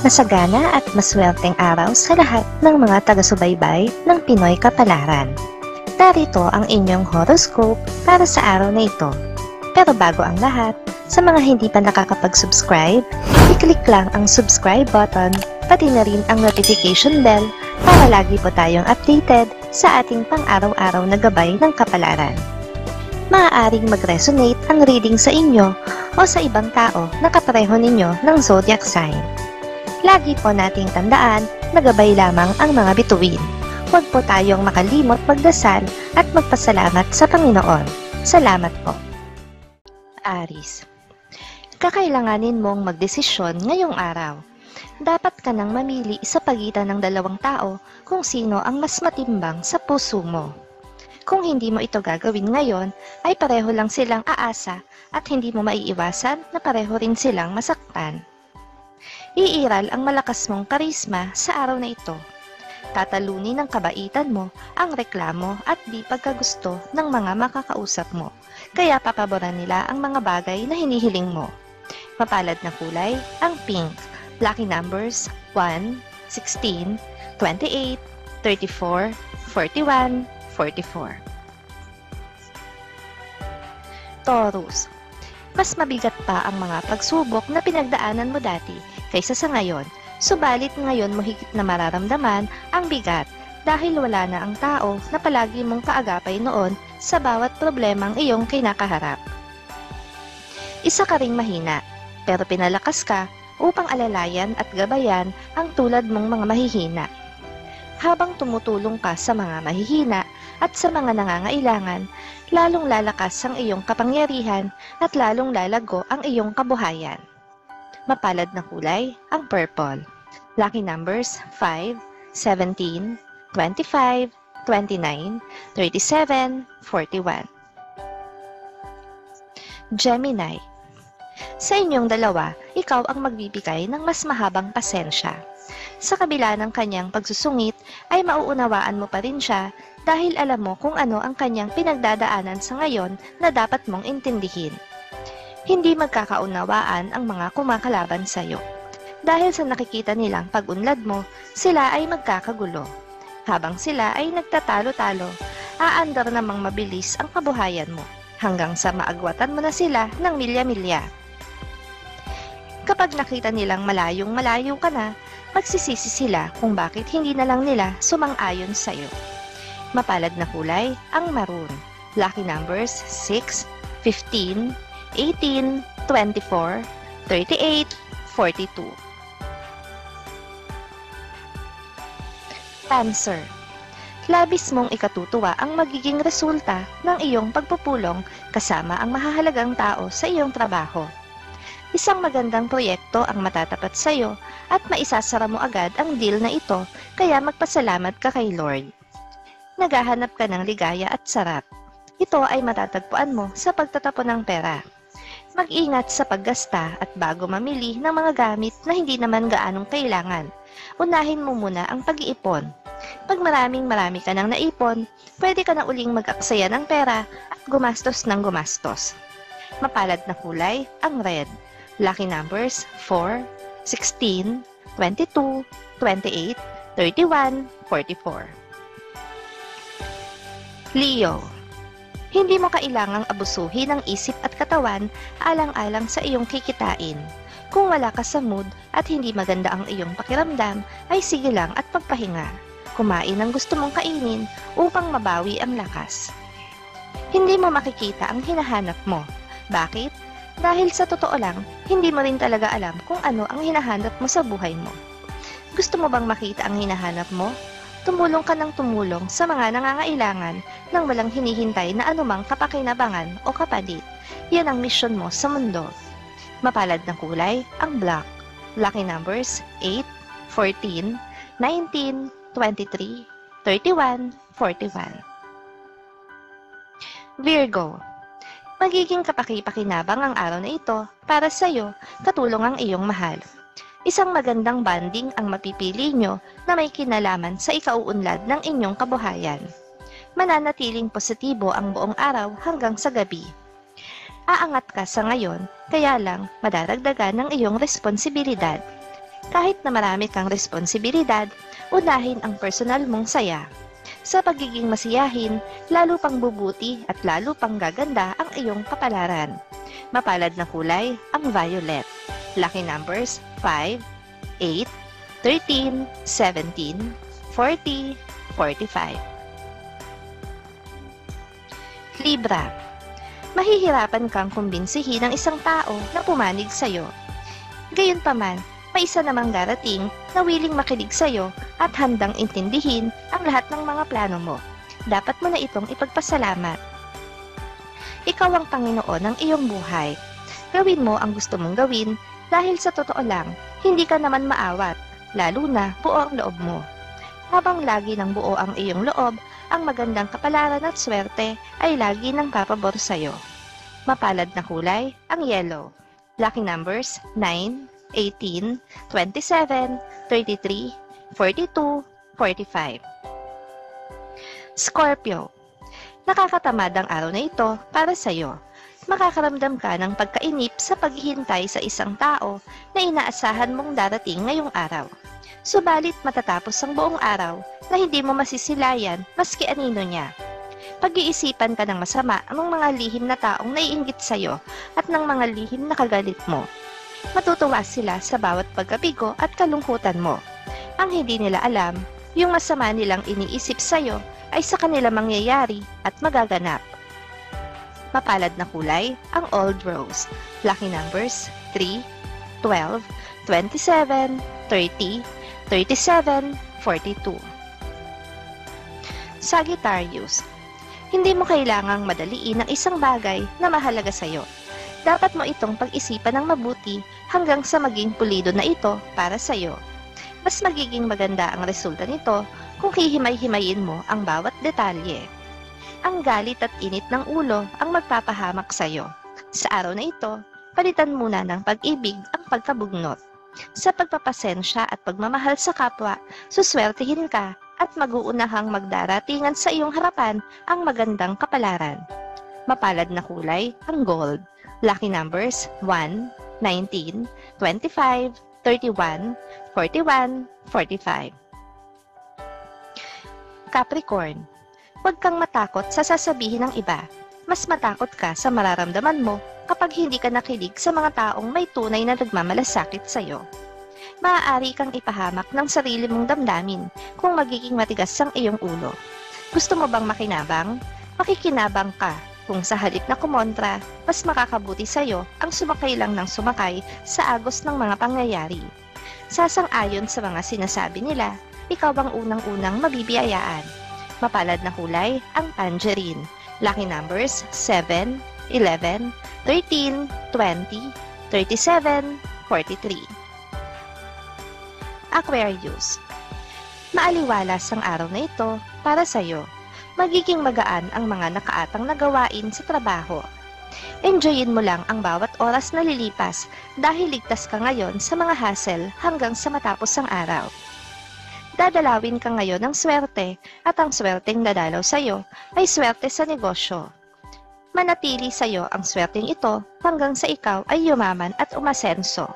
Masagana at maswerteng araw sa lahat ng mga taga-subaybay ng Pinoy Kapalaran. Narito ang inyong horoscope para sa araw na ito. Pero bago ang lahat, sa mga hindi pa nakakapag-subscribe, i-click lang ang subscribe button, pati na rin ang notification bell para lagi po tayong updated sa ating pang-araw-araw na gabay ng kapalaran. Maaaring mag-resonate ang reading sa inyo o sa ibang tao na kapareho ninyo ng zodiac sign. Lagi po nating tandaan na gabay lamang ang mga bituin. Huwag po tayong makalimot magdasal at magpasalamat sa Panginoon. Salamat po. Aries, kakailanganin mong magdesisyon ngayong araw. Dapat ka nang mamili sa pagitan ng dalawang tao kung sino ang mas matimbang sa puso mo. Kung hindi mo ito gagawin ngayon, ay pareho lang silang aasa at hindi mo maiiwasan na pareho rin silang masaktan. Iiral ang malakas mong karisma sa araw na ito. Tatalunin ng kabaitan mo ang reklamo at di pagkagusto ng mga makakausap mo, kaya papaboran nila ang mga bagay na hinihiling mo. Mapalad na kulay, ang pink. Lucky numbers 1, 16, 28, 34, 41, 44. Taurus, mas mabigat pa ang mga pagsubok na pinagdaanan mo dati kaysa sa ngayon, subalit ngayon mo higit na mararamdaman ang bigat dahil wala na ang tao na palagi mong kaagapay noon sa bawat problemang iyong kinakaharap. Isa ka ring mahina, pero pinalakas ka upang alalayan at gabayan ang tulad mong mga mahihina. Habang tumutulong ka sa mga mahihina at sa mga nangangailangan, lalong lalakas ang iyong kapangyarihan at lalong lalago ang iyong kabuhayan. Mapalad na kulay, ang purple. Lucky numbers 5, 17, 25, 29, 37, 41. Gemini, sa inyong dalawa, ikaw ang magbibigay ng mas mahabang pasensya. Sa kabila ng kanyang pagsusungit, ay mauunawaan mo pa rin siya dahil alam mo kung ano ang kanyang pinagdadaanan sa ngayon na dapat mong intindihin. Hindi magkakaunawaan ang mga kumakalaban sa iyo. Dahil sa nakikita nilang pag-unlad mo, sila ay magkakagulo. Habang sila ay nagtatalo-talo, aandar namang mabilis ang kabuhayan mo, hanggang sa maagwatan mo na sila ng milya-milya. Kapag nakita nilang malayong-malayo ka na, magsisisi sila kung bakit hindi na lang nila sumang-ayon sa iyo. Mapalad na kulay, ang maroon. Lucky numbers 6, 15, 18, 24, 38, 42. Cancer, labis mong ikatutuwa ang magiging resulta ng iyong pagpupulong kasama ang mahahalagang tao sa iyong trabaho. Isang magandang proyekto ang matatapat sa iyo at maisasara mo agad ang deal na ito, kaya magpasalamat ka kay Lord. Naghahanap ka ng ligaya at sarap. Ito ay matatagpuan mo sa pagtatapon ng pera. Mag-ingat sa paggasta at bago mamili ng mga gamit na hindi naman gaanong kailangan, unahin mo muna ang pag-iipon. Pag marami ka nang naipon, pwede ka na uling mag-aksaya ng pera at gumastos ng gumastos. Mapalad na kulay, ang red. Lucky numbers 4, 16, 22, 28, 31, 44. Leo, hindi mo kailangang abusuhin ang isip at katawan alang-alang sa iyong kikitain. Kung wala ka sa mood at hindi maganda ang iyong pakiramdam, ay sige lang at pagpahinga. Kumain ang gusto mong kainin upang mabawi ang lakas. Hindi mo makikita ang hinahanap mo. Bakit? Dahil sa totoo lang, hindi mo rin talaga alam kung ano ang hinahanap mo sa buhay mo. Gusto mo bang makita ang hinahanap mo? Tumulong ka ng tumulong sa mga nangangailangan nang walang hinihintay na anumang kapakinabangan o kapalit. Yan ang misyon mo sa mundo. Mapalad na kulay, ang black. Lucky numbers 8, 14, 19, 23, 31, 41. Virgo, magiging kapaki-pakinabang ang araw na ito para sa iyo, katulong ang iyong mahal. Isang magandang banding ang mapipili nyo na may kinalaman sa ikauunlad ng inyong kabuhayan. Mananatiling positibo ang buong araw hanggang sa gabi. Aangat ka sa ngayon, kaya lang madaragdagan ng iyong responsibilidad. Kahit na marami kang responsibilidad, unahin ang personal mong saya. Sa pagiging masiyahin, lalo pang bubuti at lalo pang gaganda ang iyong kapalaran. Mapalad na kulay ang violet. Lucky numbers 5, 8, 13, 17, 40, 45. Libra. Mahihirapan kang kumbinsihin ang isang tao na pumanig sa'yo. Gayunpaman, may isa namang darating na wiling makinig sa'yo at handang intindihin ang lahat ng mga plano mo. Dapat mo na itong ipagpasalamat. Ikaw ang Panginoon ng iyong buhay. Gawin mo ang gusto mong gawin dahil sa totoo lang, hindi ka naman maawat, lalo na buo ang loob mo. Habang lagi ng buo ang iyong loob, ang magandang kapalaran at swerte ay lagi ng papabor sa'yo. Mapalad na kulay ang yellow. Lucky numbers 9, 18, 27, 33, 42, 45. Scorpio. Nakakatamad ang araw na ito para sa iyo. Makakaramdam ka ng pagkainip sa paghihintay sa isang tao na inaasahan mong darating ngayong araw. Subalit matatapos ang buong araw na hindi mo masisilayan maski anino niya. Pag-iisipan ka ng masama ang mga lihim na taong naiinggit sa iyo at ng mga lihim na kagalit mo. Matutuwa sila sa bawat pagkabigo at kalungkutan mo. Ang hindi nila alam, yung masama nilang iniisip sa'yo ay sa kanila mangyayari at magaganap. Mapalad na kulay ang old rose. Lucky numbers 3, 12, 27, 30, 37, 42. Sagittarius. Hindi mo kailangang madaliin ang isang bagay na mahalaga sa'yo. Dapat mo itong pag-isipan ng mabuti hanggang sa maging pulido na ito para sa'yo. Mas magiging maganda ang resulta nito kung hihimay-himayin mo ang bawat detalye. Ang galit at init ng ulo ang magpapahamak sa'yo. Sa araw na ito, palitan muna ng pag-ibig ang pagkabugnot. Sa pagpapasensya at pagmamahal sa kapwa, suswertihin ka at mag-uunahang magdaratingan sa iyong harapan ang magandang kapalaran. Mapalad na kulay ang gold. Lucky numbers 1, 19, 25, 31, 41, 45. Capricorn. Huwag kang matakot sa sasabihin ng iba. Mas matakot ka sa mararamdaman mo kapag hindi ka nakilig sa mga taong may tunay na nagmamalasakit sa iyo. Maaari kang ipahamak ng sarili mong damdamin kung magiging matigas ang iyong ulo. Gusto mo bang makinabang? Makikinabang ka. Kung sa halip na kumontra, mas makakabuti sa'yo ang sumakay lang ng sumakay sa agos ng mga pangyayari. Sasang-ayon sa mga sinasabi nila, ikaw ang unang-unang mabibiyayaan. Mapalad na kulay ang tangerine. Lucky numbers 7, 11, 13, 20, 37, 43. Aquarius. Maaliwalas ang araw na ito para sa'yo. Magiging magaan ang mga nakaatang na gawain sa trabaho. Enjoyin mo lang ang bawat oras na lilipas dahil ligtas ka ngayon sa mga hassle hanggang sa matapos ang araw. Dadalawin ka ngayon ng swerte at ang swerteng dadalaw sa iyo ay swerte sa negosyo. Manatili sa iyo ang swerteng ito hanggang sa ikaw ay yumaman at umasenso.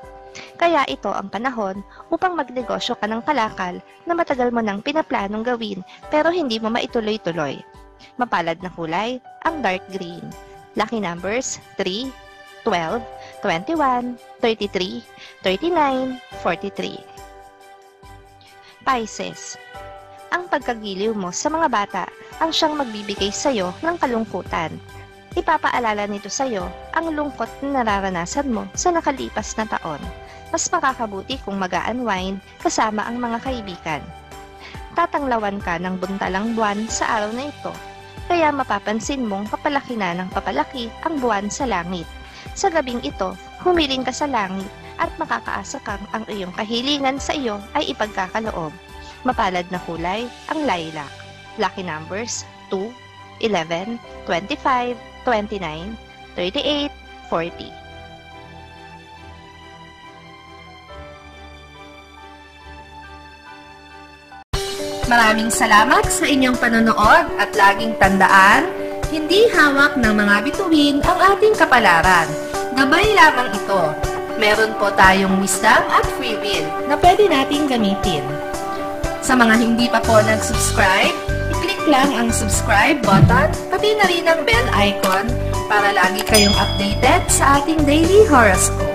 Kaya ito ang panahon upang magnegosyo ka ng kalakal na matagal mo nang pinaplanong gawin pero hindi mo maituloy-tuloy. Mapalad na kulay ang dark green. Lucky numbers 3, 12, 21, 33, 39, 43. Pisces. Ang pagkagiliw mo sa mga bata ang siyang magbibigay sa iyo ng kalungkutan. Ipapaalala nito sa iyo ang lungkot na nararanasan mo sa nakalipas na taon. Mas makakabuti kung mag-a-unwind kasama ang mga kaibigan. Tatanglawan ka ng buntalang buwan sa araw na ito, kaya mapapansin mong papalaki na ng papalaki ang buwan sa langit. Sa gabing ito, humiling ka sa langit at makakaasa kang ang iyong kahilingan sa iyo ay ipagkakaloob. Mapalad na kulay ang lilac. Lucky numbers 2, 11, 25, 29, 38, 40. Maraming salamat sa inyong panonood at laging tandaan, hindi hawak ng mga bituin ang ating kapalaran. Gabay lamang ito. meron po tayong wisdom at free will na pwede nating gamitin. Sa mga hindi pa po nag-subscribe, i-click lang ang subscribe button, pati na rin ang bell icon para lagi kayong updated sa ating daily horoscope.